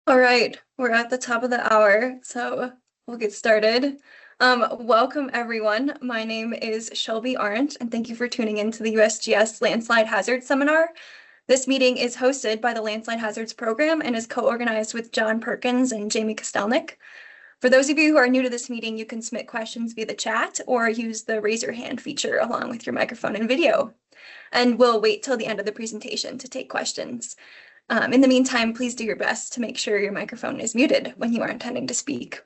All right, we're at the top of the hour, so we'll get started. Welcome everyone. My name is Shelby Arndt, and thank you for tuning in to the USGS Landslide Hazards Seminar. This meeting is hosted by the Landslide Hazards Program and is co-organized with John Perkins and Jamie Kostelnik. For those of you who are new to this meeting, you can submit questions via the chat or use the raise your hand feature along with your microphone and video. And we'll wait till the end of the presentation to take questions. In the meantime, please do your best to make sure your microphone is muted when you are intending to speak.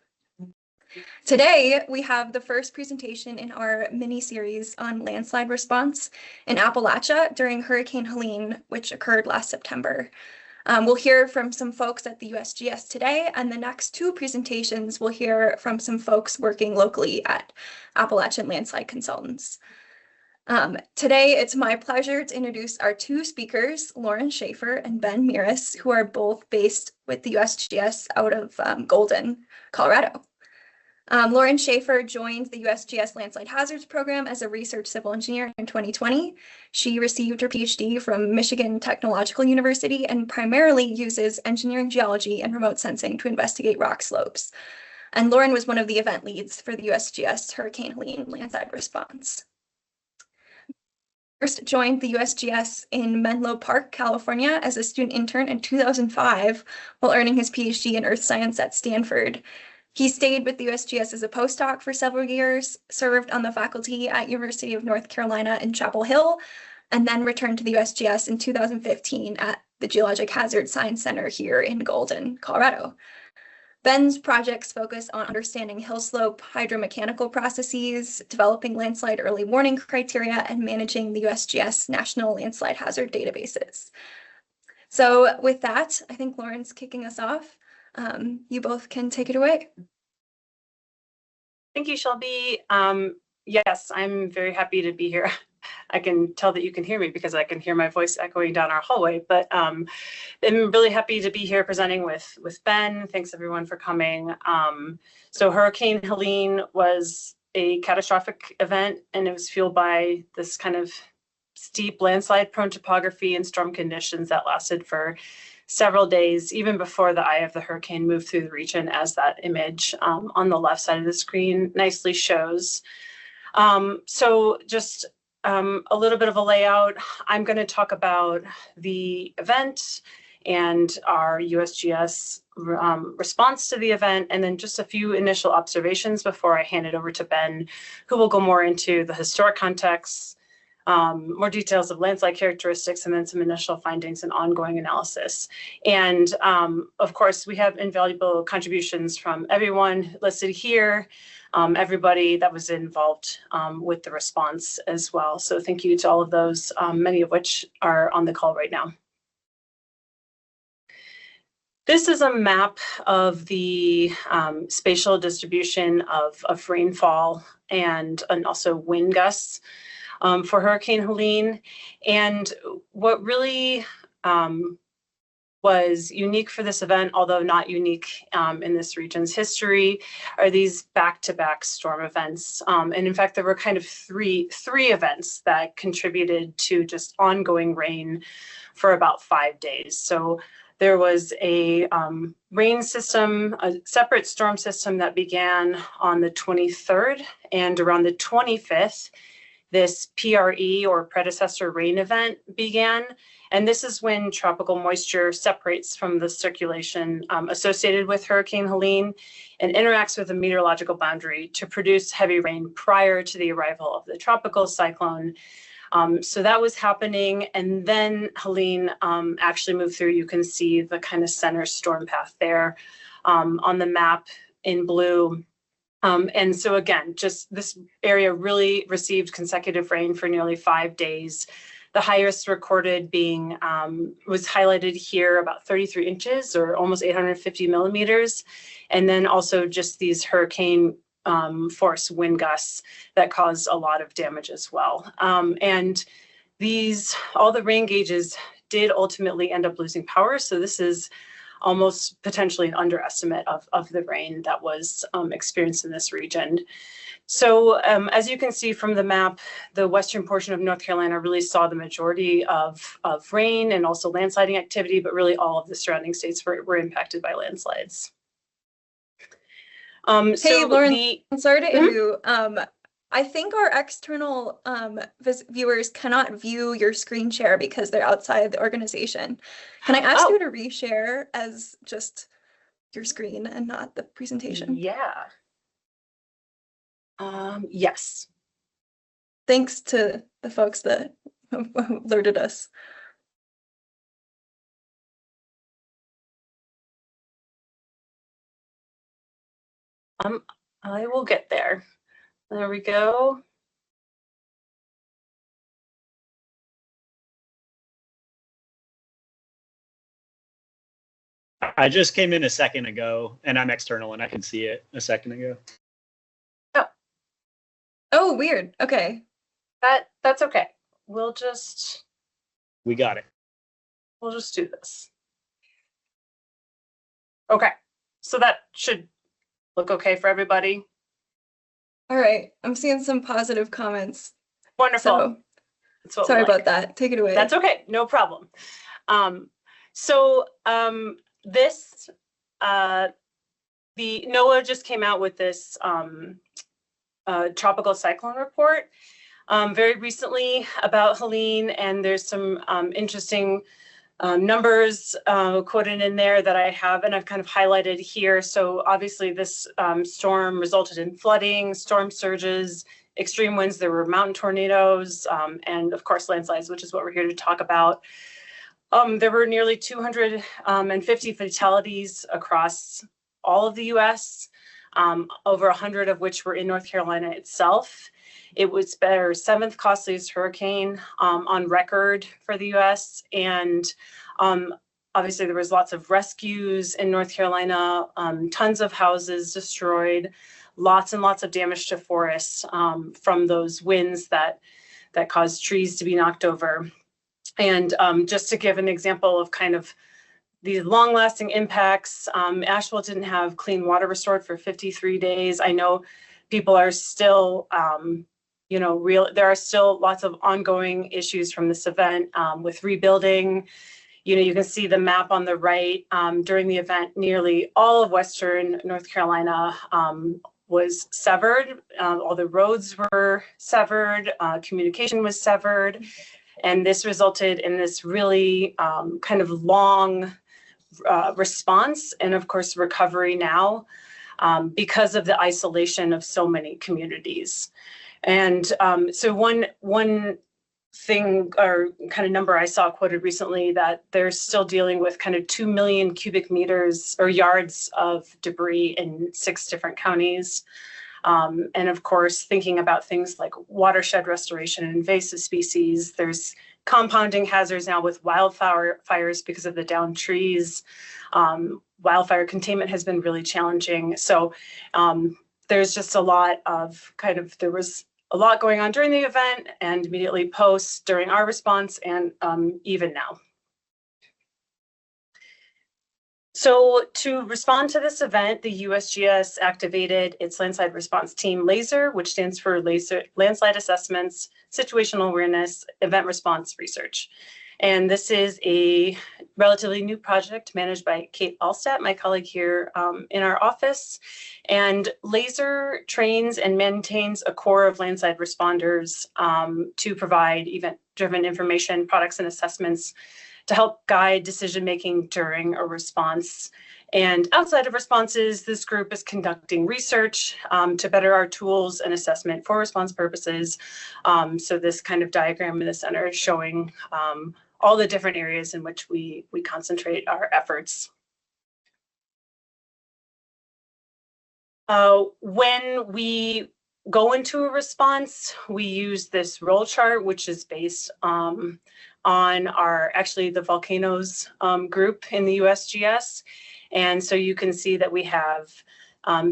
Today, we have the first presentation in our mini-series on landslide response in Appalachia during Hurricane Helene, which occurred last September. We'll hear from some folks at the USGS today, and the next two presentations we'll hear from some folks working locally at Appalachian Landslide Consultants. Today, it's my pleasure to introduce our two speakers, Lauren Schaefer and Ben Miras, who are both based with the USGS out of Golden, Colorado. Lauren Schaefer joined the USGS Landslide Hazards Program as a research civil engineer in 2020. She received her PhD from Michigan Technological University and primarily uses engineering geology and remote sensing to investigate rock slopes. And Lauren was one of the event leads for the USGS Hurricane Helene landslide response. First joined the USGS in Menlo Park, California as a student intern in 2005 while earning his PhD in earth science at Stanford. He stayed with the USGS as a postdoc for several years, served on the faculty at University of North Carolina in Chapel Hill, and then returned to the USGS in 2015 at the Geologic Hazard Science Center here in Golden, Colorado. Ben's projects focus on understanding hill slope hydromechanical processes, developing landslide early warning criteria, and managing the USGS national landslide hazard databases. So with that, I think Lauren's kicking us off. You both can take it away. Thank you, Shelby. Yes, I'm very happy to be here. I can tell that you can hear me because I can hear my voice echoing down our hallway, but I'm really happy to be here presenting with Ben. Thanks everyone for coming. So Hurricane Helene was a catastrophic event, and it was fueled by this kind of steep landslide prone topography and storm conditions that lasted for several days, even before the eye of the hurricane moved through the region, as that image on the left side of the screen nicely shows. So just a little bit of a layout. I'm going to talk about the event and our USGS response to the event, and then just a few initial observations before I hand it over to Ben, who will go more into the historic context, more details of landslide characteristics, and then some initial findings and ongoing analysis. And of course, we have invaluable contributions from everyone listed here, everybody that was involved with the response as well. So thank you to all of those, many of which are on the call right now. This is a map of the spatial distribution of rainfall and also wind gusts for Hurricane Helene. And what really was unique for this event, although not unique in this region's history, are these back-to-back storm events. And in fact, there were kind of three events that contributed to just ongoing rain for about 5 days. So there was a rain system, a separate storm system that began on the 23rd, and around the 25th, this PRE or predecessor rain event began. And this is when tropical moisture separates from the circulation associated with Hurricane Helene and interacts with the meteorological boundary to produce heavy rain prior to the arrival of the tropical cyclone. So that was happening, and then Helene actually moved through. You can see the kind of center storm path there on the map in blue. And so again, just this area really received consecutive rain for nearly 5 days. The highest recorded being was highlighted here, about 33 inches or almost 850 millimeters. And then also just these hurricane force wind gusts that caused a lot of damage as well. And all the rain gauges did ultimately end up losing power. So this is almost potentially an underestimate of the rain that was experienced in this region. So as you can see from the map, the western portion of North Carolina really saw the majority of rain and also landsliding activity, but really all of the surrounding states were impacted by landslides. Hey, So Lauren, sorry to Mhm. interrupt. I think our external viewers cannot view your screen share because they're outside the organization. Can I ask you to reshare as just your screen and not the presentation? Yeah. Yes. Thanks to the folks that alerted us. I will get there. There we go. I just came in a second ago, and I'm external, and I could see it a second ago. Oh, weird. Okay. That's okay. We got it. We'll just do this. Okay. So that should look okay for everybody. All right. I'm seeing some positive comments. Wonderful. So sorry about that. Take it away. That's okay. No problem. This the NOAA just came out with this tropical cyclone report very recently about Helene, and there's some interesting numbers quoted in there that I have, and I've kind of highlighted here. So obviously this storm resulted in flooding, storm surges, extreme winds. There were mountain tornadoes, and of course landslides, which is what we're here to talk about. There were nearly 250 fatalities across all of the US, over 100 of which were in North Carolina itself. It was their 7th costliest hurricane on record for the US. And obviously there was lots of rescues in North Carolina, tons of houses destroyed, lots and lots of damage to forests from those winds that caused trees to be knocked over. And just to give an example of kind of these long-lasting impacts, Asheville didn't have clean water restored for 53 days. I know people are still, there are still lots of ongoing issues from this event with rebuilding. You can see the map on the right. During the event, nearly all of western North Carolina was severed. All the roads were severed, communication was severed. And this resulted in this really kind of long response and of course recovery now because of the isolation of so many communities. And so one thing or kind of number I saw quoted recently that they're still dealing with kind of 2 million cubic meters or yards of debris in 6 different counties. And of course, thinking about things like watershed restoration and invasive species, there's compounding hazards now with wildfires because of the downed trees. Wildfire containment has been really challenging. So there's just a lot of there was a lot going on during the event and immediately post during our response and even now. So to respond to this event, the USGS activated its landslide response team LASER, which stands for Landslide Assessments, Situational Awareness, Event Response Research. And this is a relatively new project managed by Kate Allstat, my colleague here in our office. And LASER trains and maintains a core of landslide responders to provide event-driven information, products, and assessments to help guide decision-making during a response. And outside of responses, this group is conducting research to better our tools and assessment for response purposes. So this kind of diagram in the center is showing all the different areas in which we concentrate our efforts. When we go into a response, we use this roll chart, which is based on the volcanoes group in the USGS. And so you can see that we have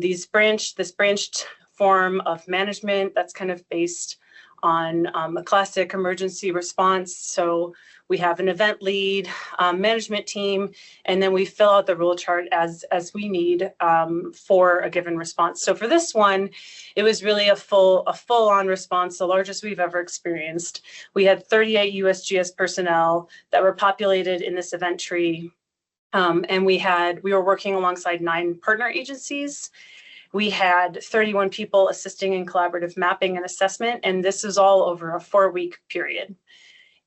this branched form of management that's kind of based on a classic emergency response. So we have an event lead, management team, and then we fill out the rule chart as we need for a given response. So for this one, it was really a full-on response, the largest we've ever experienced. We had 38 USGS personnel that were populated in this event tree, and we were working alongside 9 partner agencies. We had 31 people assisting in collaborative mapping and assessment, and this is all over a 4-week period.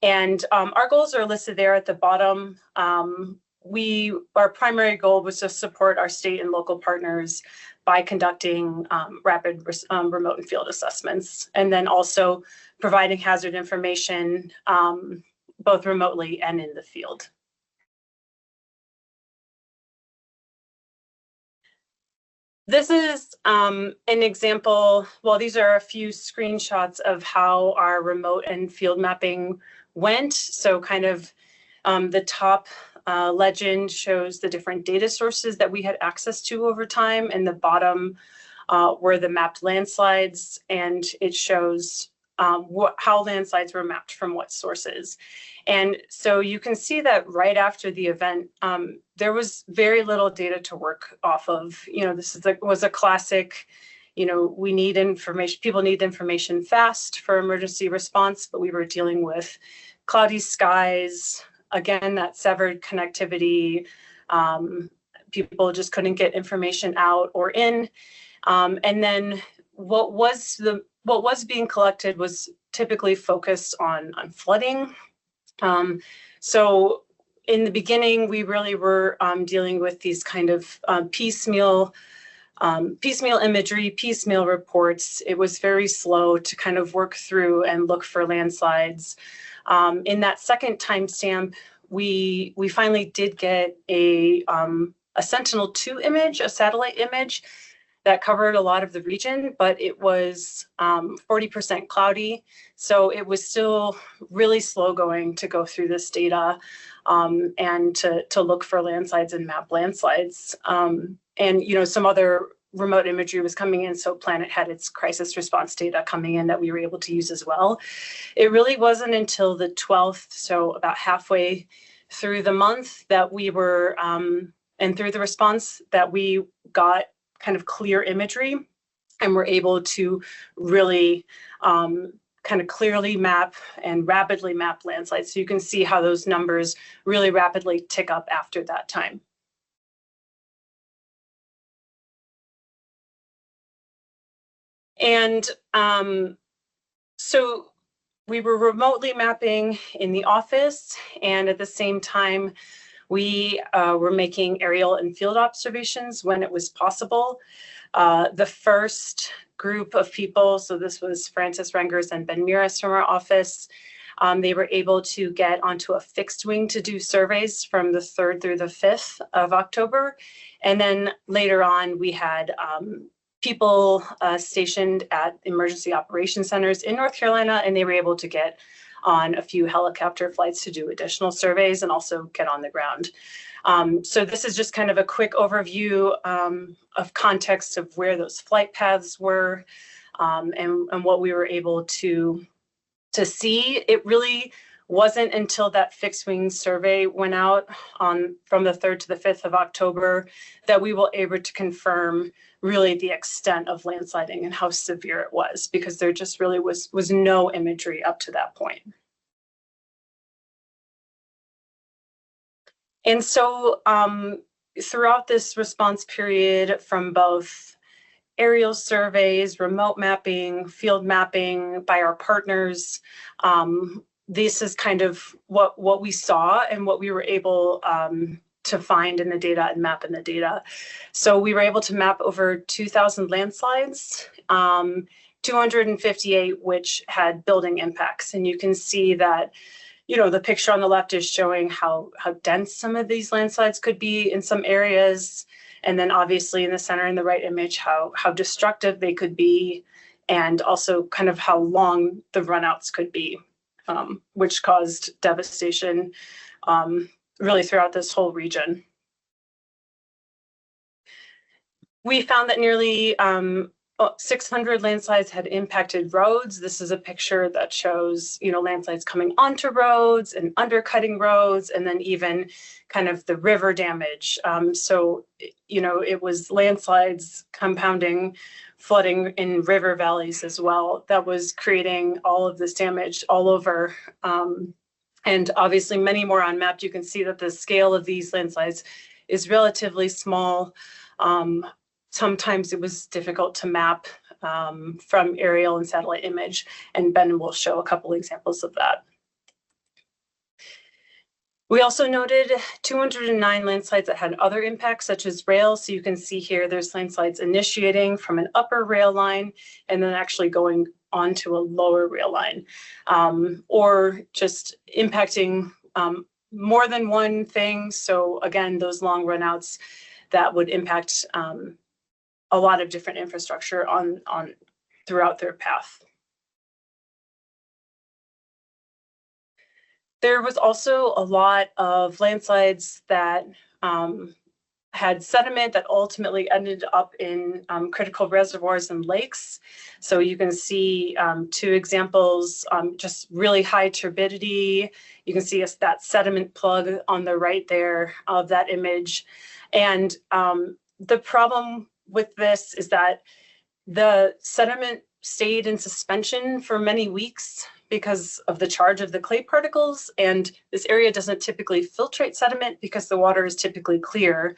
And our goals are listed there at the bottom. Our primary goal was to support our state and local partners by conducting rapid remote and field assessments, and then also providing hazard information both remotely and in the field. This is an example, well, these are a few screenshots of how our remote and field mapping went. So kind of the top legend shows the different data sources that we had access to over time, and the bottom were the mapped landslides, and it shows how landslides were mapped from what sources. And so you can see that right after the event, there was very little data to work off of. You know, this was a classic, you know, we need information, people need information fast for emergency response, but we were dealing with cloudy skies, again, that severed connectivity, people just couldn't get information out or in. And then what was being collected was typically focused on flooding. So in the beginning, we really were dealing with these kind of piecemeal imagery, piecemeal reports. It was very slow to kind of work through and look for landslides. In that second timestamp, we finally did get a Sentinel-2 image, a satellite image that covered a lot of the region, but it was 40% cloudy. So it was still really slow going to go through this data and to look for landslides and map landslides. And, you know, some other remote imagery was coming in. So Planet had its crisis response data coming in that we were able to use as well. It really wasn't until the 12th, so about halfway through the month, that we were, and through the response, that we got kind of clear imagery and were able to really kind of clearly map and rapidly map landslides. So you can see how those numbers really rapidly tick up after that time. And so we were remotely mapping in the office, and at the same time, we were making aerial and field observations when it was possible. The first group of people, so this was Francis Rengers and Ben Miras from our office, they were able to get onto a fixed wing to do surveys from the 3rd through the 5th of October. And then later on, we had people stationed at emergency operations centers in North Carolina, and they were able to get on a few helicopter flights to do additional surveys and also get on the ground. So this is just kind of a quick overview of context of where those flight paths were and what we were able to see. It really wasn't until that fixed wing survey went out from the 3rd to the 5th of October that we were able to confirm really the extent of landsliding and how severe it was, because there just really was no imagery up to that point. And so throughout this response period, from both aerial surveys, remote mapping, field mapping by our partners, this is kind of what we saw and what we were able to find in the data and map in the data. So we were able to map over 2,000 landslides, 258 which had building impacts. And you can see that, you know, the picture on the left is showing how dense some of these landslides could be in some areas. And then obviously in the center in the right image, how destructive they could be, and also kind of how long the runouts could be, which caused devastation really throughout this whole region. We found that nearly 600 landslides had impacted roads. This is a picture that shows, landslides coming onto roads and undercutting roads, and then even kind of the river damage. So, it was landslides compounding flooding in river valleys as well that was creating all of this damage all over. And obviously many more on map. You can see that the scale of these landslides is relatively small. Sometimes it was difficult to map from aerial and satellite image, and Ben will show a couple examples of that. We also noted 209 landslides that had other impacts, such as rail. So you can see here, there's landslides initiating from an upper rail line and then actually going onto a lower rail line, or just impacting more than one thing. So again, those long runouts that would impact a lot of different infrastructure on throughout their path. There was also a lot of landslides that had sediment that ultimately ended up in critical reservoirs and lakes. So you can see two examples, just really high turbidity. You can see that sediment plug on the right there of that image. And the problem with this is that the sediment stayed in suspension for many weeks because of the charge of the clay particles, and this area doesn't typically filtrate sediment because the water is typically clear.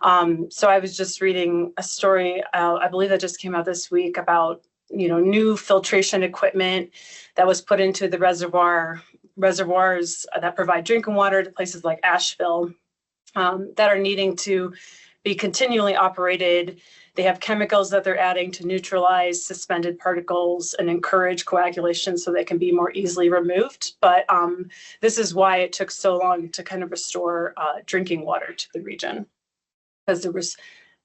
So I was just reading a story, I believe that just came out this week, about new filtration equipment that was put into the reservoirs that provide drinking water to places like Asheville that are needing to be continually operated. They have chemicals that they're adding to neutralize suspended particles and encourage coagulation so they can be more easily removed. But this is why it took so long to kind of restore drinking water to the region, because there was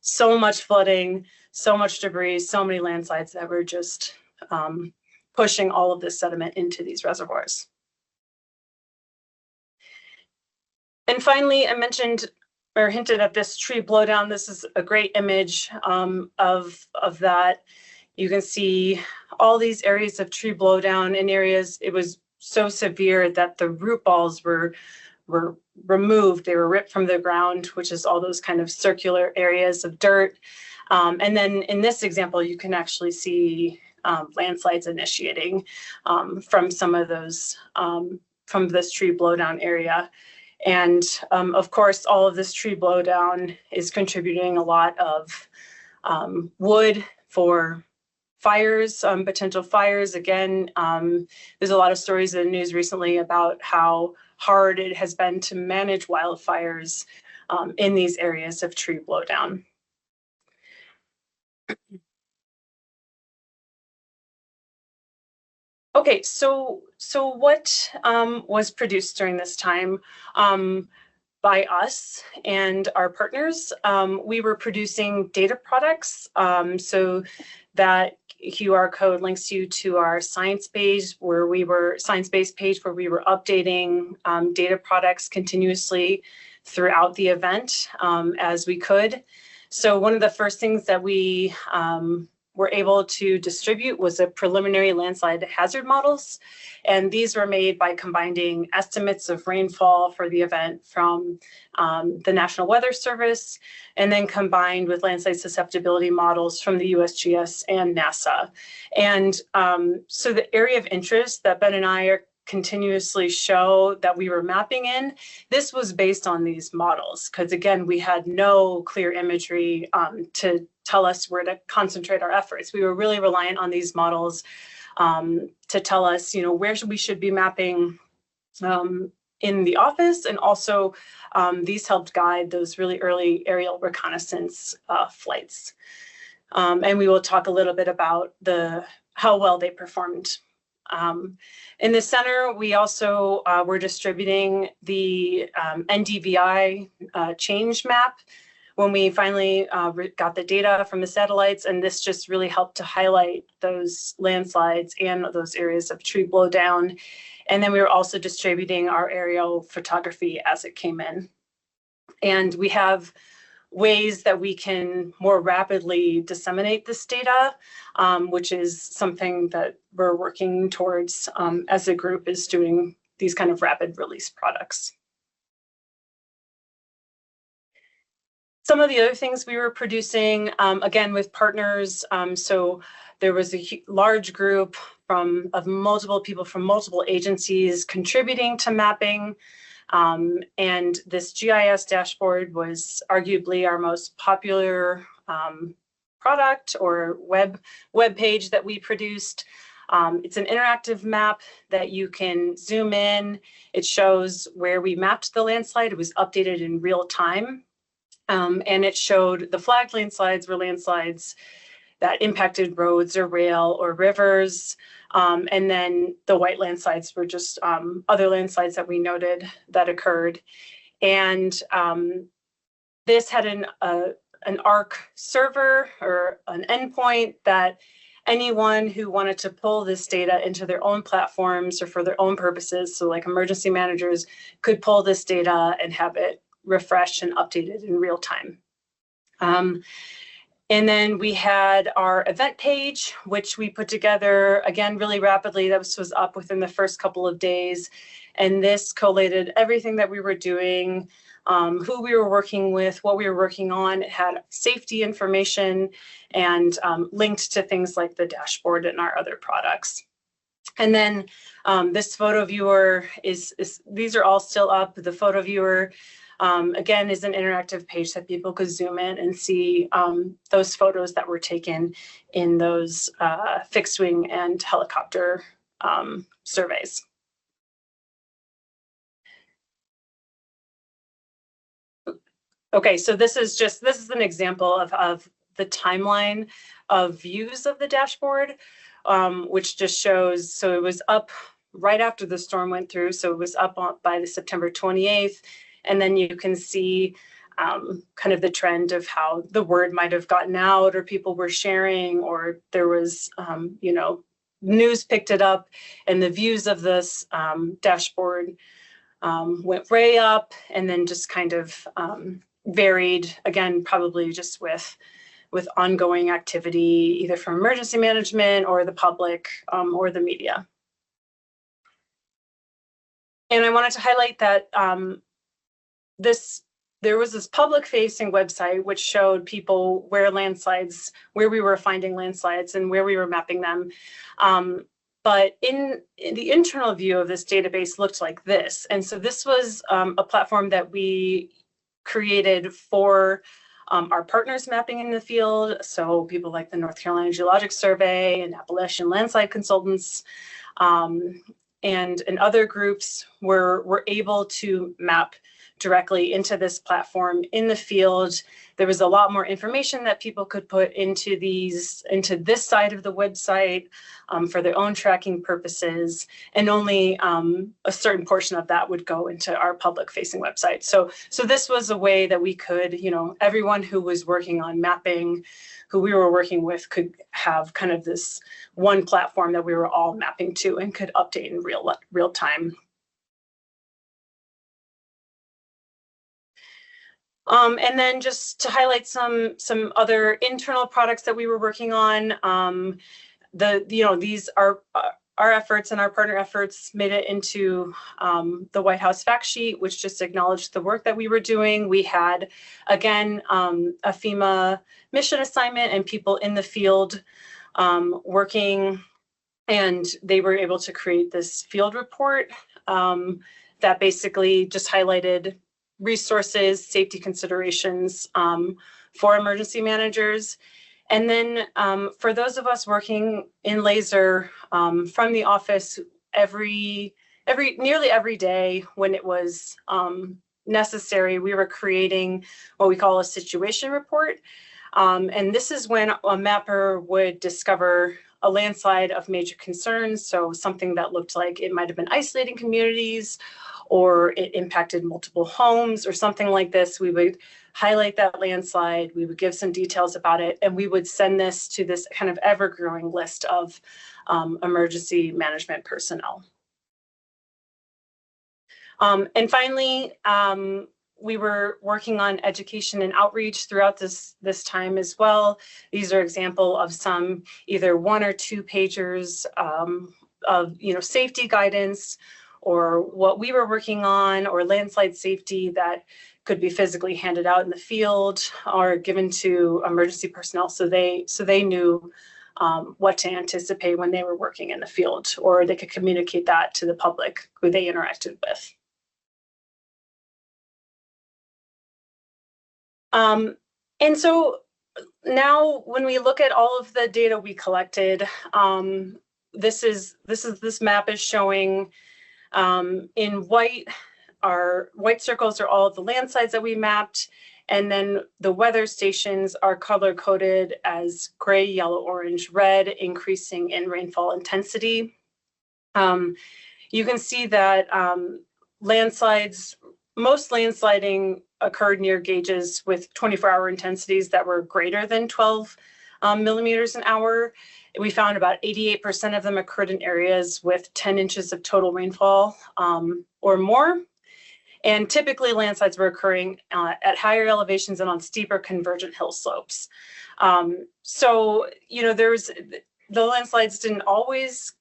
so much flooding, so much debris, so many landslides that were just pushing all of this sediment into these reservoirs. And finally, I mentioned or hinted at this tree blowdown. This is a great image of that. You can see all these areas of tree blowdown in areas. It was so severe that the root balls were removed. They were ripped from the ground, which is all those kind of circular areas of dirt. And then in this example, you can actually see landslides initiating from some of those, from this tree blowdown area. And of course, all of this tree blowdown is contributing a lot of wood for fires, potential fires. Again, there's a lot of stories in the news recently about how hard it has been to manage wildfires in these areas of tree blowdown. Okay, so what was produced during this time by us and our partners? We were producing data products, so that QR code links you to our science page where we were updating data products continuously throughout the event as we could. So one of the first things that we were able to distribute was a preliminary landslide hazard models. And these were made by combining estimates of rainfall for the event from the National Weather Service, and then combined with landslide susceptibility models from the USGS and NASA. And so the area of interest that Ben and I are continuously show that we were mapping in, this was based on these models, because again, we had no clear imagery to tell us where to concentrate our efforts. We were really reliant on these models to tell us, where we should be mapping in the office, and also these helped guide those really early aerial reconnaissance flights. And we will talk a little bit about how well they performed. In the center, we also were distributing the NDVI change map when we finally got the data from the satellites, and this just really helped to highlight those landslides and those areas of tree blowdown. And then we were also distributing our aerial photography as it came in. And we have ways that we can more rapidly disseminate this data, which is something that we're working towards as a group, is doing these kind of rapid release products. Some of the other things we were producing, again, with partners. So there was a large group of multiple people from multiple agencies contributing to mapping. And this GIS dashboard was arguably our most popular product or web page that we produced. It's an interactive map that you can zoom in. It shows where we mapped the landslide. It was updated in real time. And it showed the flagged landslides were landslides that impacted roads or rail or rivers. And then the white landslides were just other landslides that we noted that occurred. And this had an ARC server or an endpoint that anyone who wanted to pull this data into their own platforms or for their own purposes, so like emergency managers, could pull this data and have it refreshed and updated in real time. And then we had our event page, which we put together, again, really rapidly. This was up within the first couple of days. And this collated everything that we were doing, who we were working with, what we were working on. It had safety information and linked to things like the dashboard and our other products. And then this photo viewer these are all still up. The photo viewer, again, is an interactive page that people could zoom in and see those photos that were taken in those fixed wing and helicopter surveys. Okay, so this is an example of the timeline of views of the dashboard, which just shows, so it was up right after the storm went through, so it was up by the September 28th. And then you can see kind of the trend of how the word might have gotten out, or people were sharing, or there was, news picked it up, and the views of this dashboard went way up, and then just kind of varied, again, probably just with ongoing activity, either from emergency management or the public or the media. And I wanted to highlight that there was this public-facing website which showed people where we were finding landslides and where we were mapping them. But in the internal view of this database looked like this. And so this was a platform that we created for our partners mapping in the field. So people like the North Carolina Geological Survey and Appalachian landslide consultants and other groups were able to map directly into this platform in the field. There was a lot more information that people could put into this side of the website for their own tracking purposes, and only a certain portion of that would go into our public-facing website. So this was a way that we could, everyone who was working on mapping, who we were working with, could have kind of this one platform that we were all mapping to and could update in real time. And then just to highlight some other internal products that we were working on, these are our efforts and our partner efforts made it into the White House fact sheet, which just acknowledged the work that we were doing. We had, again, a FEMA mission assignment and people in the field working, and they were able to create this field report that basically just highlighted resources, safety considerations for emergency managers. And then for those of us working in laser from the office nearly every day when it was necessary, we were creating what we call a situation report. And this is when a mapper would discover a landslide of major concerns. So something that looked like it might have been isolating communities, or it impacted multiple homes or something like this. We would highlight that landslide, we would give some details about it, and we would send this to this kind of ever-growing list of emergency management personnel. And finally, we were working on education and outreach throughout this time as well. These are example of some either 1 or 2 pagers of safety guidance, or what we were working on, or landslide safety that could be physically handed out in the field or given to emergency personnel, so they knew what to anticipate when they were working in the field, or they could communicate that to the public who they interacted with. And so now when we look at all of the data we collected, this map is showing in white, our white circles are all of the landslides that we mapped, and then the weather stations are color coded as gray, yellow, orange, red, increasing in rainfall intensity. You can see that most landsliding occurred near gauges with 24-hour intensities that were greater than 12 millimeters an hour. We found about 88% of them occurred in areas with 10 inches of total rainfall or more. And typically landslides were occurring at higher elevations and on steeper convergent hill slopes. So, the landslides didn't always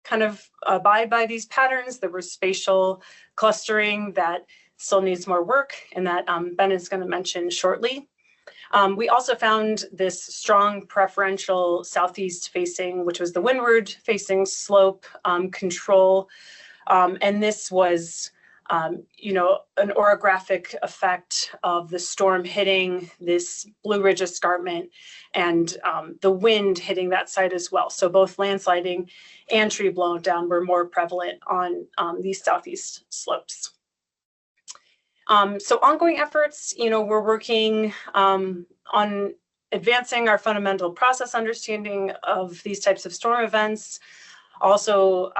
kind of abide by these patterns. There was spatial clustering that still needs more work, and that Ben is going to mention shortly. We also found this strong preferential southeast facing, which was the windward facing slope control. And this was, an orographic effect of the storm hitting this Blue Ridge escarpment and the wind hitting that site as well. So both landsliding and tree blowdown were more prevalent on these southeast slopes. So ongoing efforts, we're working on advancing our fundamental process understanding of these types of storm events. Also,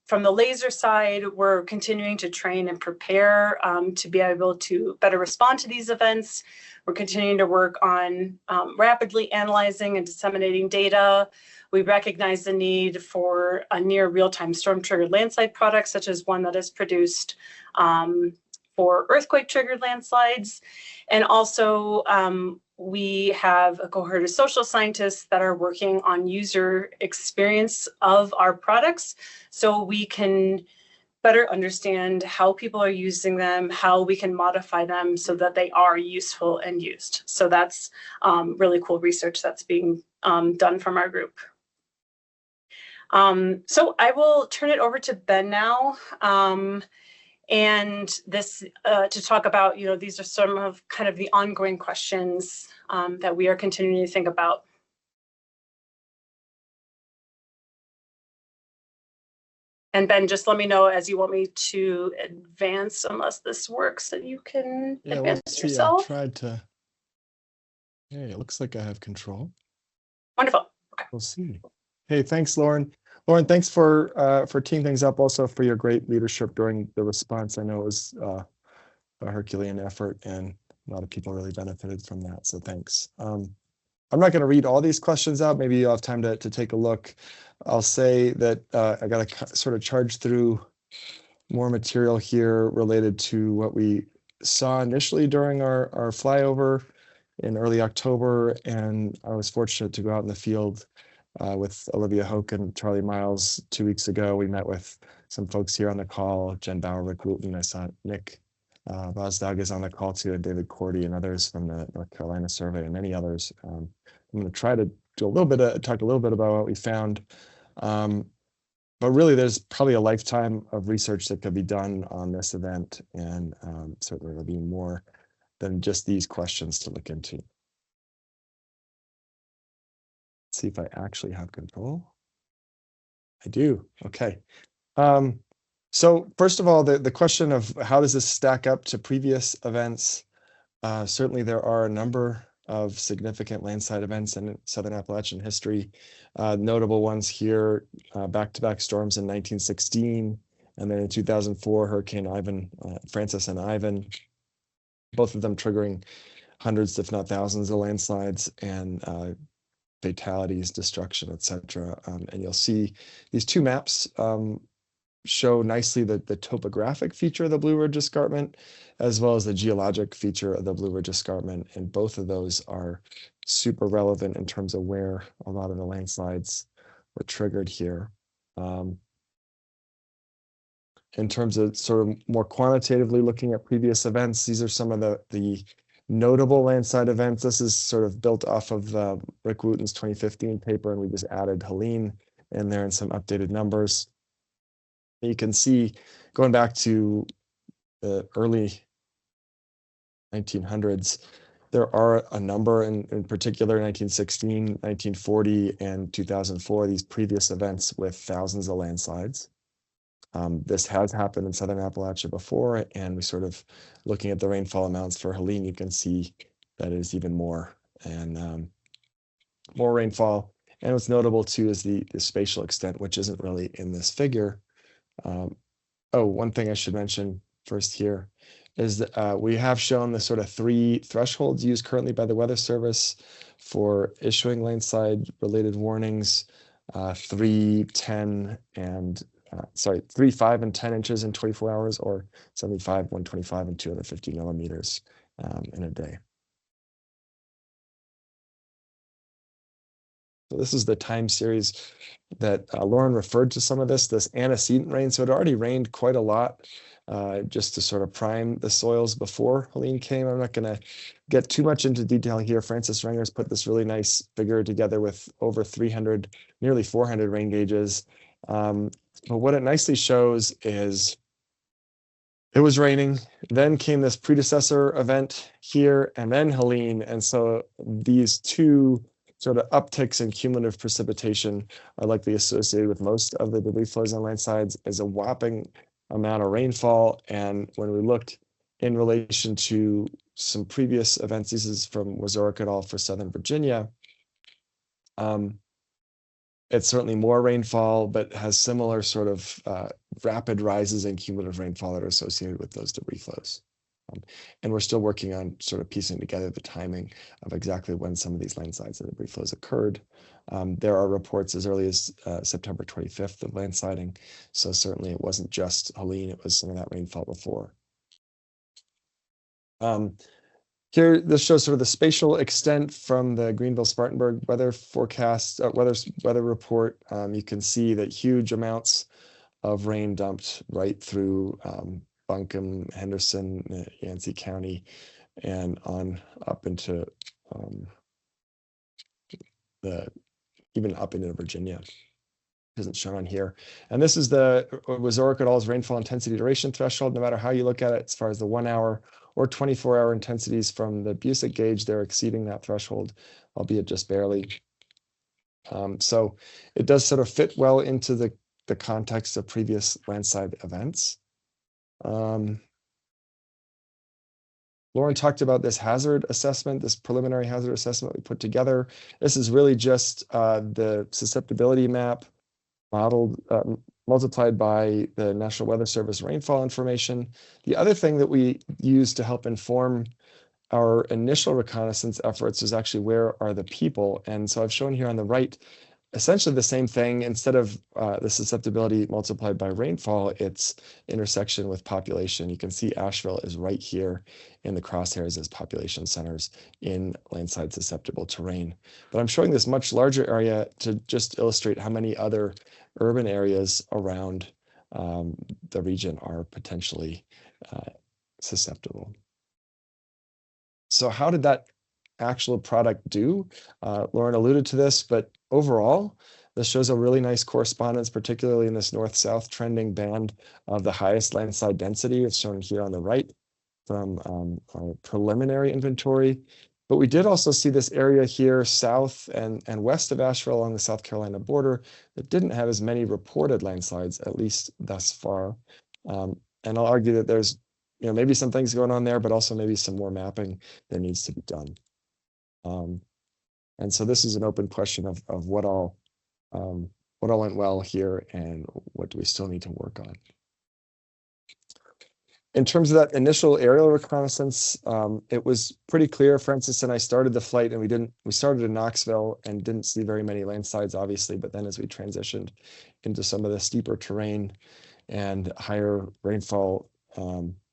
from the laser side, we're continuing to train and prepare to be able to better respond to these events. We're continuing to work on rapidly analyzing and disseminating data. We recognize the need for a near real-time storm-triggered landslide product, such as one that is produced for earthquake-triggered landslides. And also, we have a cohort of social scientists that are working on user experience of our products, so we can better understand how people are using them, how we can modify them so that they are useful and used. So that's really cool research that's being done from our group. So I will turn it over to Ben now. And this to talk about, these are some of kind of the ongoing questions that we are continuing to think about. And Ben, just let me know as you want me to advance, unless this works, that you can advance yourself. I tried to. Hey, it looks like I have control. Wonderful. Okay. We'll see. Hey, thanks, Lauren. Lauren, thanks for teeing things up, also for your great leadership during the response. I know it was a Herculean effort, and a lot of people really benefited from that, so thanks. I'm not going to read all these questions out. Maybe you'll have time to take a look. I'll say that I got to sort of charge through more material here related to what we saw initially during our flyover in early October, and I was fortunate to go out in the field with Olivia Hoke and Charlie Miles 2 weeks ago. We met with some folks here on the call, Jen Bauer, Rick Wooten. I saw Nick Vosdag is on the call too, and David Cordy and others from the North Carolina survey, and many others. I'm going to try to do talk a little bit about what we found. But really, there's probably a lifetime of research that could be done on this event, and certainly there'll be more than just these questions to look into. See if I actually have control. I do. Okay. So first of all, the question of how does this stack up to previous events? Certainly there are a number of significant landslide events in Southern Appalachian history. Notable ones here, back-to-back storms in 1916, and then in 2004, Hurricane Ivan, Francis and Ivan, both of them triggering hundreds, if not thousands, of landslides and fatalities, destruction, etc. And you'll see these two maps show nicely the topographic feature of the Blue Ridge Escarpment, as well as the geologic feature of the Blue Ridge Escarpment. And both of those are super relevant in terms of where a lot of the landslides were triggered here. In terms of sort of more quantitatively looking at previous events, these are some of the notable landslide events. This is sort of built off of Rick Wooten's 2015 paper, and we just added Helene in there and some updated numbers. You can see going back to the early 1900s, there are a number, in particular 1916, 1940, and 2004, these previous events with thousands of landslides. This has happened in southern Appalachia before, and we sort of looking at the rainfall amounts for Helene, you can see that it is even more, and more rainfall. And what's notable too is the spatial extent, which isn't really in this figure. One thing I should mention first here is that we have shown the sort of 3 thresholds used currently by the Weather Service for issuing landslide related warnings, 3, 10, and 3, 5, and 10 inches in 24 hours, or 75, 125, and 250 millimeters in a day. So this is the time series that Lauren referred to some of this antecedent rain. So it already rained quite a lot just to sort of prime the soils before Helene came. I'm not going to get too much into detail here. Francis Renger's put this really nice figure together with over 300, nearly 400 rain gauges. But what it nicely shows is it was raining, then came this predecessor event here, and then Helene. And so these 2 sort of upticks in cumulative precipitation are likely associated with most of the debris flows and landslides as a whopping amount of rainfall. And when we looked in relation to some previous events, this is from Wazorek et al. For Southern Virginia, it's certainly more rainfall, but has similar sort of rapid rises in cumulative rainfall that are associated with those debris flows. And we're still working on sort of piecing together the timing of exactly when some of these landslides and debris flows occurred. There are reports as early as September 25th of landsliding. So certainly it wasn't just Helene, it was some of that rainfall before. Here, this shows sort of the spatial extent from the Greenville-Spartanburg weather forecast, weather report. You can see that huge amounts of rain dumped right through Buncombe, Henderson, Yancey County, and on up into even up into Virginia. Isn't shown on here. And this is the Wazorek et al.'s rainfall intensity duration threshold. No matter how you look at it, as far as the 1 hour or 24-hour intensities from the Busick gauge, they're exceeding that threshold, albeit just barely. So it does sort of fit well into the context of previous landslide events. Lauren talked about this hazard assessment, this preliminary hazard assessment we put together. This is really just the susceptibility map modeled, multiplied by the National Weather Service rainfall information. The other thing that we use to help inform our initial reconnaissance efforts is actually where are the people. And so I've shown here on the right, essentially the same thing. Instead of the susceptibility multiplied by rainfall, it's intersection with population. You can see Asheville is right here in the crosshairs as population centers in landslide susceptible terrain. But I'm showing this much larger area to just illustrate how many other urban areas around the region are potentially susceptible. So how did that actual product do? Lauren alluded to this, but overall, this shows a really nice correspondence, particularly in this north-south trending band of the highest landslide density. It's shown here on the right from our preliminary inventory. But we did also see this area here south and west of Asheville along the South Carolina border that didn't have as many reported landslides, at least thus far. And I'll argue that there's maybe some things going on there, but also maybe some more mapping that needs to be done. And so this is an open question of what all went well here and what do we still need to work on. In terms of that initial aerial reconnaissance, it was pretty clear. Francis and I started the flight and we started in Knoxville and didn't see very many landslides, obviously, but then as we transitioned into some of the steeper terrain and higher rainfall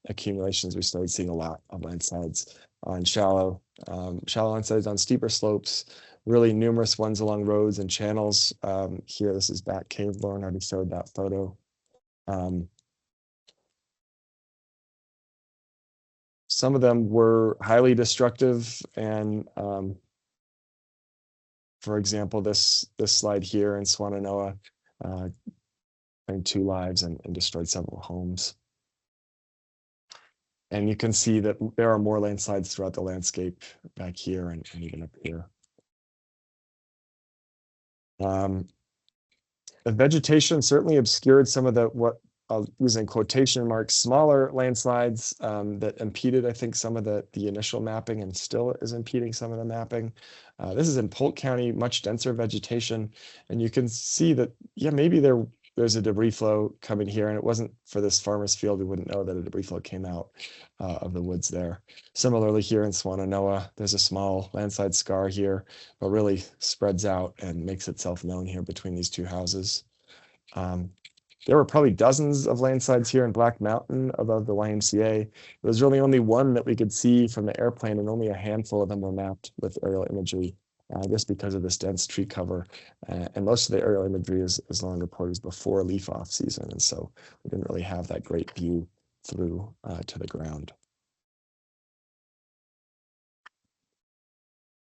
accumulations, we started seeing a lot of landslides on shallow landslides on steeper slopes, really numerous ones along roads and channels. Here, this is Bat Cave. Lauren already showed that photo. Some of them were highly destructive, and for example, this slide here in Swannanoa claimed 2 lives and destroyed several homes. And you can see that there are more landslides throughout the landscape back here and even up here. The vegetation certainly obscured some of the, what I'll use in quotation marks, smaller landslides that impeded, I think, some of the initial mapping, and still is impeding some of the mapping. This is in Polk County, much denser vegetation, and you can see that, yeah, maybe there's a debris flow coming here, and it wasn't for this farmer's field, we wouldn't know that a debris flow came out of the woods there. Similarly, here in Swannanoa, there's a small landslide scar here, but really spreads out and makes itself known here between these 2 houses. There were probably dozens of landslides here in Black Mountain above the YMCA. There was really only one that we could see from the airplane, and only a handful of them were mapped with aerial imagery, just because of this dense tree cover. And most of the aerial imagery is long reported before leaf-off season, and so we didn't really have that great view through to the ground.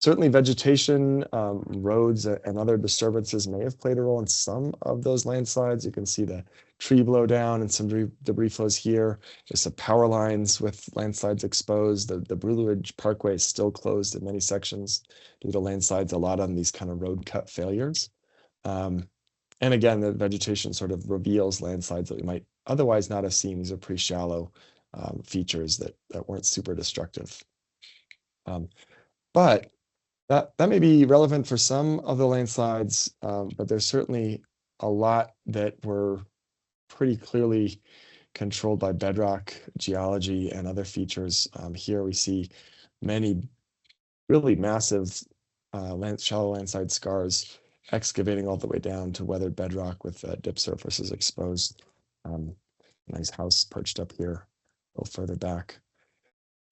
Certainly vegetation, roads, and other disturbances may have played a role in some of those landslides. You can see the tree blowdown and some debris flows here. There's some power lines with landslides exposed. The Blue Ridge Parkway is still closed in many sections due to landslides, a lot on these kind of road cut failures. And again, the vegetation sort of reveals landslides that we might otherwise not have seen. These are pretty shallow features that weren't super destructive. But that may be relevant for some of the landslides, but there's certainly a lot that were pretty clearly controlled by bedrock geology and other features. Here we see many really massive shallow landslide scars excavating all the way down to weathered bedrock with dip surfaces exposed. Nice house perched up here a little further back.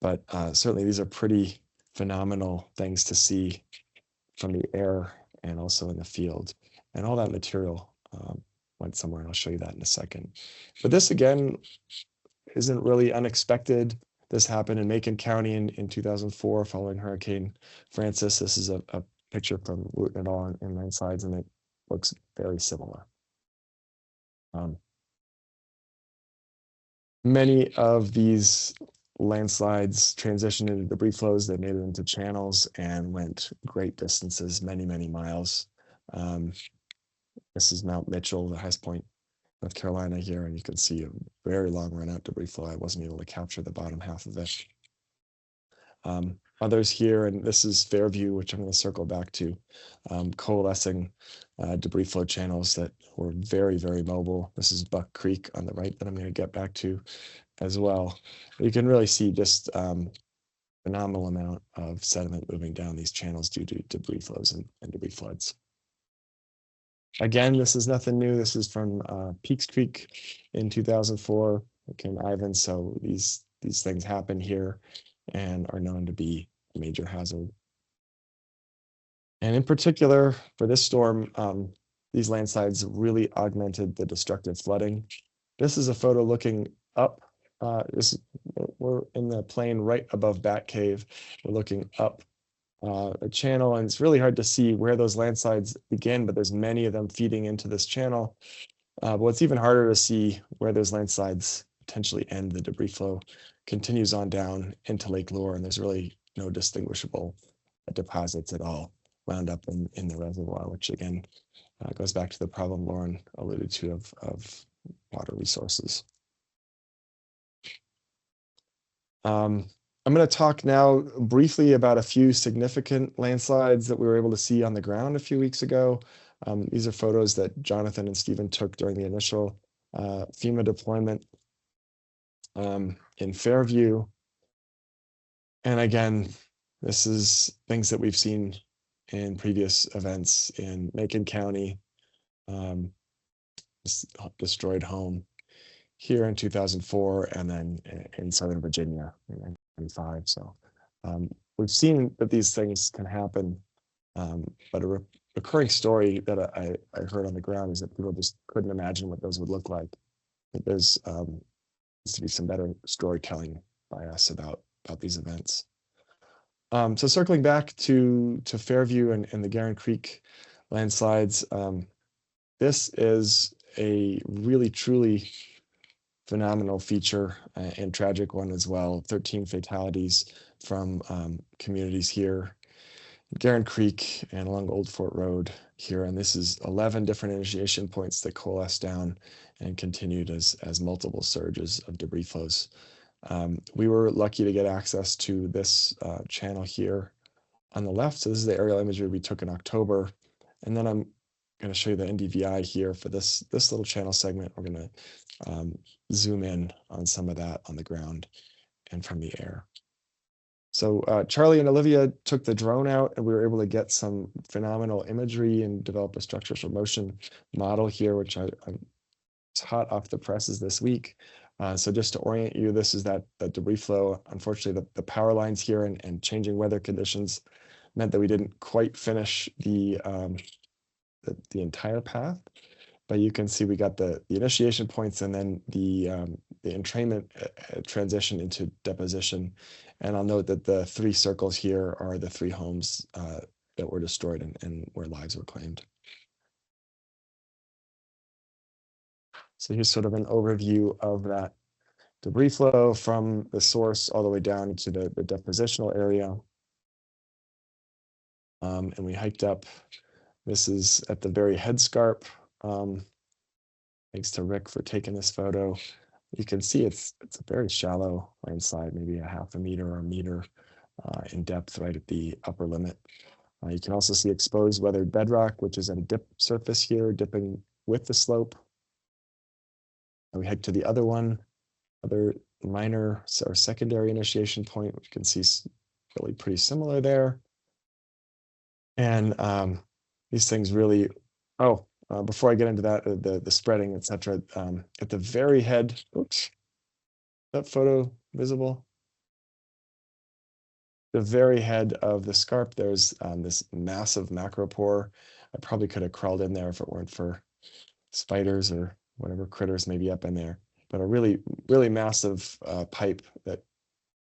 But certainly these are pretty phenomenal things to see from the air and also in the field. And all that material went somewhere, and I'll show you that in a second. But this, again, isn't really unexpected. This happened in Macon County in 2004 following Hurricane Francis. This is a picture from Wooten et al. In landslides, and it looks very similar. Many of these landslides transitioned into debris flows. They made it into channels and went great distances, many, many miles. This is Mount Mitchell, the highest point, North Carolina here, and you can see a very long runout debris flow. I wasn't able to capture the bottom half of it. Others here, and this is Fairview, which I'm going to circle back to, coalescing debris flow channels that were very, very mobile. This is Buck Creek on the right that I'm going to get back to as well. You can really see just phenomenal amount of sediment moving down these channels due to debris flows and debris floods. Again, this is nothing new. This is from Peaks Creek in 2004. It came Ivan, so these things happen here and are known to be a major hazard. And in particular, for this storm, these landslides really augmented the destructive flooding. This is a photo looking up. We're in the plain right above Bat Cave. We're looking up a channel, and it's really hard to see where those landslides begin, but there's many of them feeding into this channel. But what's even harder to see where those landslides potentially end. The debris flow continues on down into Lake Lure, and there's really no distinguishable deposits at all wound up in the reservoir, which again goes back to the problem Lauren alluded to of water resources. I'm going to talk now briefly about a few significant landslides that we were able to see on the ground a few weeks ago. These are photos that Jonathan and Stephen took during the initial FEMA deployment in Fairview. And again, this is things that we've seen in previous events in Macon County, destroyed home here in 2004, and then in Southern Virginia in 1995. So we've seen that these things can happen, but a recurring story that I heard on the ground is that people just couldn't imagine what those would look like. But there's needs to be some better storytelling by us about these events. So circling back to Fairview and the Garin Creek landslides, this is a really truly phenomenal feature and tragic one as well. 13 fatalities from communities here, Garin Creek and along Old Fort Road here. And this is 11 different initiation points that coalesced down and continued as multiple surges of debris flows. We were lucky to get access to this channel here on the left. So this is the aerial imagery we took in October. And then I'm going to show you the NDVI here for this little channel segment. We're going to zoom in on some of that on the ground and from the air. So Charlie and Olivia took the drone out, and we were able to get some phenomenal imagery and develop a structures for motion model here, which I'm hot off the presses this week. So just to orient you, this is that debris flow. Unfortunately, the power lines here and changing weather conditions meant that we didn't quite finish the entire path. But you can see we got the initiation points and then the entrainment transition into deposition. And I'll note that the 3 circles here are the 3 homes that were destroyed and where lives were claimed. So here's sort of an overview of that debris flow from the source all the way down to the depositional area. And we hiked up. This is at the very headscarp. Thanks to Rick for taking this photo. You can see it's a very shallow landslide, maybe a half a meter or a meter in depth right at the upper limit. You can also see exposed weathered bedrock, which is at a dip surface here, dipping with the slope. And we head to the other one, other minor or secondary initiation point, which you can see really pretty similar there. And these things really, before I get into that, the spreading, etc. At the very head, oops, that photo visible? The very head of the scarp, there's this massive macropore. I probably could have crawled in there if it weren't for spiders or whatever critters may be up in there. But a really, really massive pipe that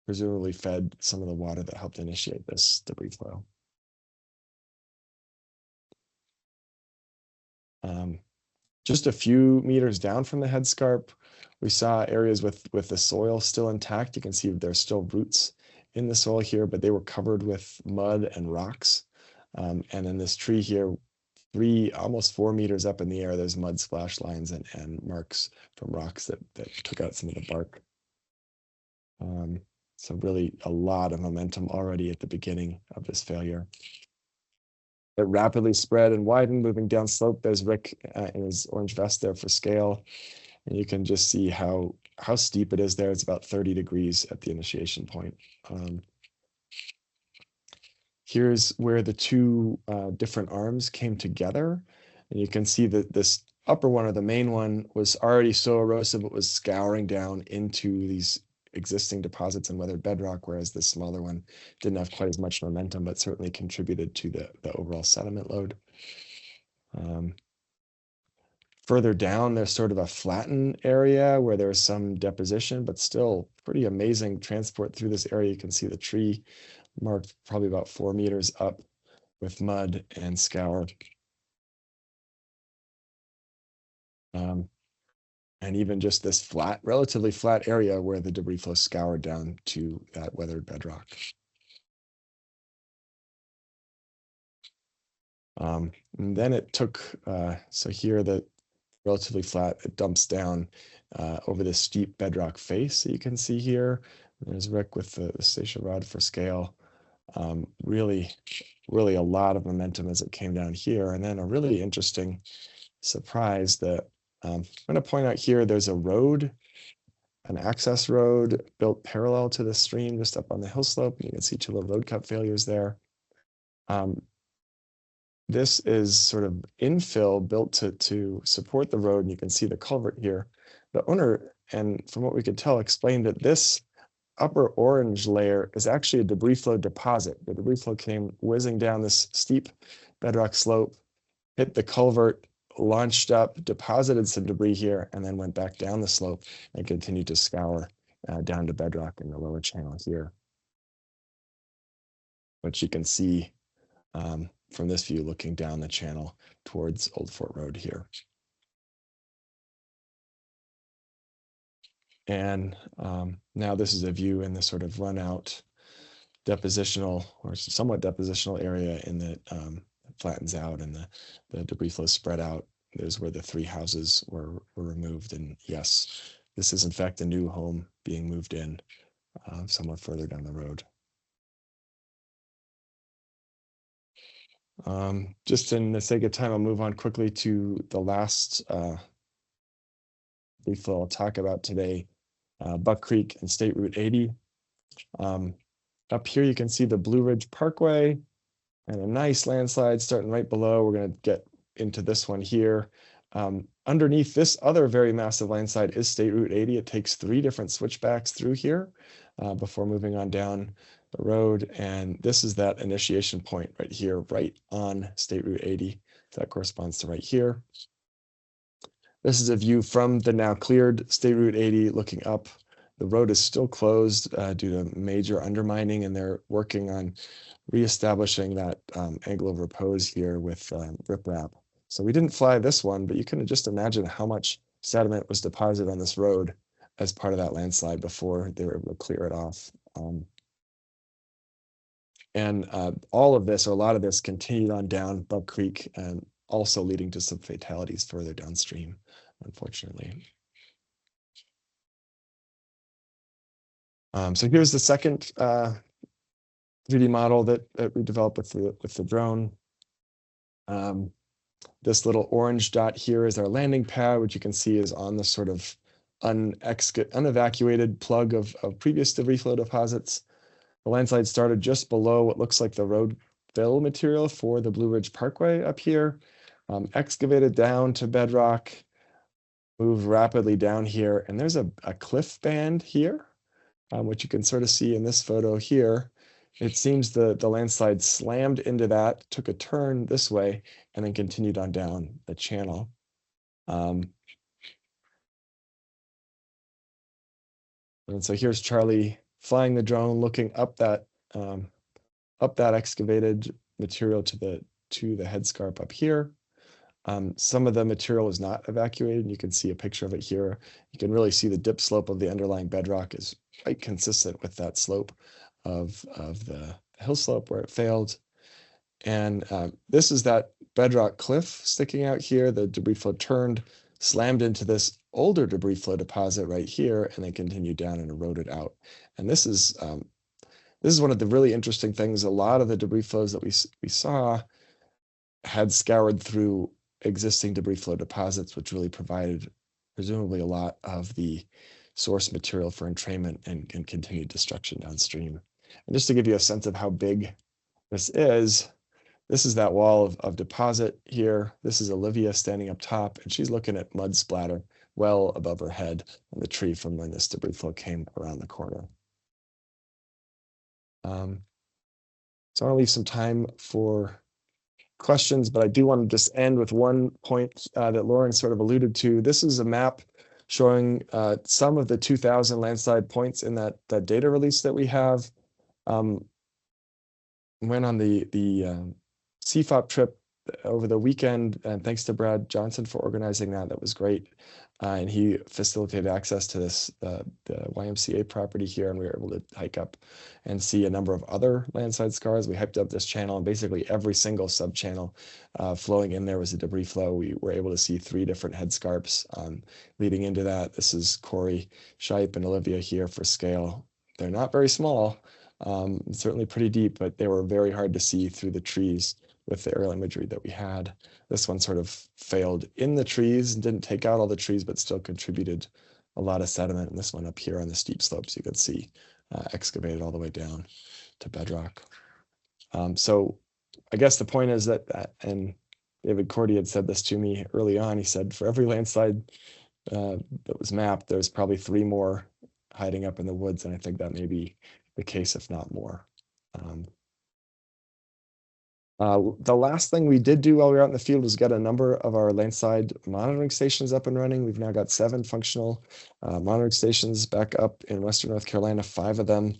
presumably fed some of the water that helped initiate this debris flow. Just a few meters down from the headscarp, we saw areas with the soil still intact. You can see there's still roots in the soil here, but they were covered with mud and rocks. And then this tree here, almost 4 meters up in the air, there's mud splash lines and marks from rocks that took out some of the bark. So really a lot of momentum already at the beginning of this failure. It rapidly spread and widened, moving down slope. There's Rick in his orange vest there for scale. And you can just see how steep it is there. It's about 30 degrees at the initiation point. Here's where the 2 different arms came together. And you can see that this upper one, or the main one, was already so erosive it was scouring down into these existing deposits and weathered bedrock, whereas the smaller one didn't have quite as much momentum, but certainly contributed to the overall sediment load. Further down, there's sort of a flattened area where there's some deposition, but still pretty amazing transport through this area. You can see the tree marked probably about 4 meters up with mud and scour. And even just this relatively flat area where the debris flow scoured down to that weathered bedrock. And then it took, so here the relatively flat, it dumps down over this steep bedrock face that you can see here. There's Rick with the station rod for scale. Really a lot of momentum as it came down here. And then a really interesting surprise that I'm going to point out here, there's a road, an access road built parallel to the stream just up on the hill slope. You can see 2 little road cut failures there. this is sort of infill built to support the road. And you can see the culvert here. The owner, and from what we could tell, explained that this upper orange layer is actually a debris flow deposit. The debris flow came whizzing down this steep bedrock slope, hit the culvert, launched up, deposited some debris here, and then went back down the slope and continued to scour down to bedrock in the lower channel here, which you can see from this view looking down the channel towards Old Fort Road here. And now this is a view in the sort of runout depositional or somewhat depositional area in that flattens out and the debris flow spread out. There's where the 3 houses were removed. And yes, this is in fact a new home being moved in somewhat further down the road. Just in the sake of time, I'll move on quickly to the last debris flow I'll talk about today, Buck Creek and State Route 80. Up here you can see the Blue Ridge Parkway and a nice landslide starting right below. We're going to get into this one here. Underneath this other very massive landslide is State Route 80. It takes 3 different switchbacks through here before moving on down the road. And this is that initiation point right here, right on State Route 80. That corresponds to right here. This is a view from the now cleared State Route 80 looking up. The road is still closed due to major undermining, and they're working on reestablishing that angle of repose here with riprap. So we didn't fly this one, but you can just imagine how much sediment was deposited on this road as part of that landslide before they were able to clear it off. And all of this, or a lot of this, continued on down Buck Creek and also leading to some fatalities further downstream, unfortunately. So here's the second 3D model that we developed with the drone. This little orange dot here is our landing pad, which you can see is on the sort of unevacuated plug of previous debris flow deposits. The landslide started just below what looks like the road fill material for the Blue Ridge Parkway up here, excavated down to bedrock, moved rapidly down here, and there's a cliff band here, which you can sort of see in this photo here. It seems the landslide slammed into that, took a turn this way, and then continued on down the channel. And so here's Charlie flying the drone, looking up that excavated material to the headscarp up here. Some of the material is not evacuated, and you can see a picture of it here. You can really see the dip slope of the underlying bedrock is quite consistent with that slope of the hill slope where it failed. And this is that bedrock cliff sticking out here. The debris flow turned, slammed into this older debris flow deposit right here, and then continued down and eroded out. And this is one of the really interesting things. A lot of the debris flows that we saw had scoured through existing debris flow deposits, which really provided presumably a lot of the source material for entrainment and continued destruction downstream. And just to give you a sense of how big this is that wall of deposit here. This is Olivia standing up top, and she's looking at mud splatter well above her head on the tree from when this debris flow came around the corner. So I want to leave some time for questions, but I do want to just end with one point that Lauren sort of alluded to. This is a map showing some of the 2000 landslide points in that data release that we have. Went on the CFOP trip over the weekend, and thanks to Brad Johnson for organizing that. That was great. And he facilitated access to this the YMCA property here, and we were able to hike up and see a number of other landslide scars. We hyped up this channel, and basically every single sub-channel flowing in there was a debris flow. We were able to see 3 different headscarps leading into that. This is Corey Shipe and Olivia here for scale. They're not very small, certainly pretty deep, but they were very hard to see through the trees with the aerial imagery that we had. This one sort of failed in the trees and didn't take out all the trees, but still contributed a lot of sediment. And this one up here on the steep slopes, you can see excavated all the way down to bedrock. So I guess the point is and David Cordy had said this to me early on. He said, for every landslide that was mapped, there's probably 3 more hiding up in the woods, and I think that may be the case, if not more. The last thing we did do while we were out in the field was get a number of our landslide monitoring stations up and running. We've now got 7 functional monitoring stations back up in Western North Carolina. 5 of them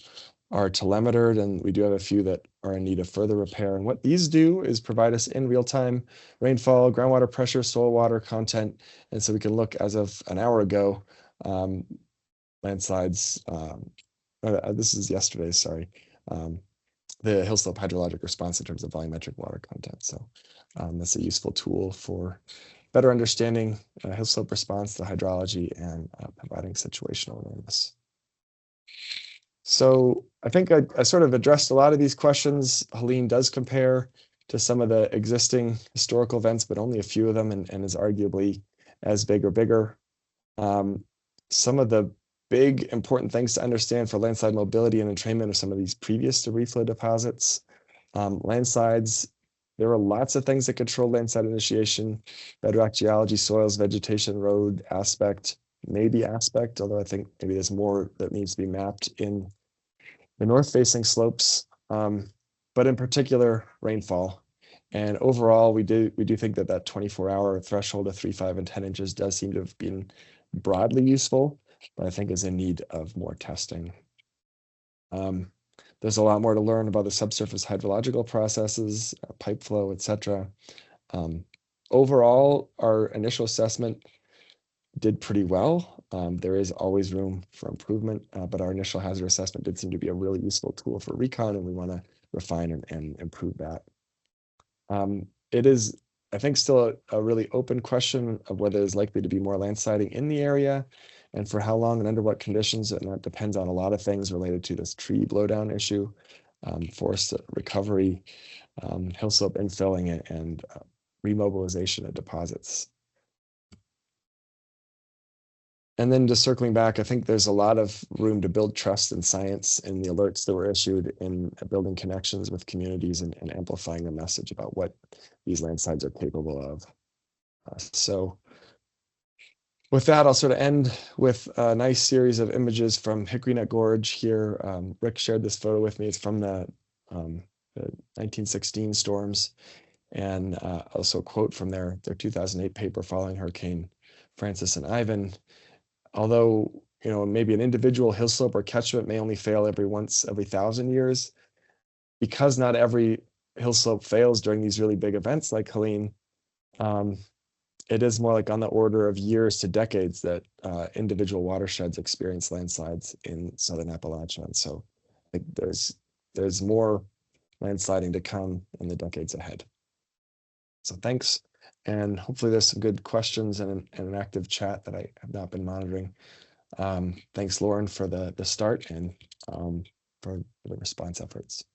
are telemetered, and we do have a few that are in need of further repair. And what these do is provide us in real time rainfall, groundwater pressure, soil water content. And so we can look, as of an hour ago, landslides, this is yesterday, sorry, the hill slope hydrologic response in terms of volumetric water content. So that's a useful tool for better understanding hill slope response, the hydrology, and providing situational awareness. So I think I sort of addressed a lot of these questions. Helene does compare to some of the existing historical events, but only a few of them, and is arguably as big or bigger. Some of the big important things to understand for landslide mobility and entrainment are some of these previous debris flow deposits. Landslides, there are lots of things that control landslide initiation: bedrock geology, soils, vegetation, road aspect, maybe aspect, although I think maybe there's more that needs to be mapped in the north-facing slopes, but in particular, rainfall. And overall, we do think that that 24-hour threshold of 3, 5, and 10 inches does seem to have been broadly useful, but I think is in need of more testing. There's a lot more to learn about the subsurface hydrological processes, pipe flow, etc. Overall, our initial assessment did pretty well. There is always room for improvement, but our initial hazard assessment did seem to be a really useful tool for recon, and we want to refine and improve that. It is, I think, still a really open question of whether there's likely to be more landsliding in the area, and for how long and under what conditions, and that depends on a lot of things related to this tree blowdown issue, forest recovery, hill slope infilling, and remobilization of deposits. And then just circling back, I think there's a lot of room to build trust in science in the alerts that were issued, in building connections with communities and amplifying the message about what these landslides are capable of. So with that, I'll sort of end with a nice series of images from Hickory Nut Gorge here. Rick shared this photo with me. It's from the 1916 storms, and also a quote from their 2008 paper following Hurricane Francis and Ivan. Although, you know, maybe an individual hill slope or catchment may only fail every 1,000 years, because not every hill slope fails during these really big events like Helene, it is more like on the order of years to decades that individual watersheds experience landslides in southern Appalachia. And so I think there's more landsliding to come in the decades ahead. So thanks. And hopefully there's some good questions and an active chat that I have not been monitoring. Thanks, Lauren, for the start, and for the response efforts.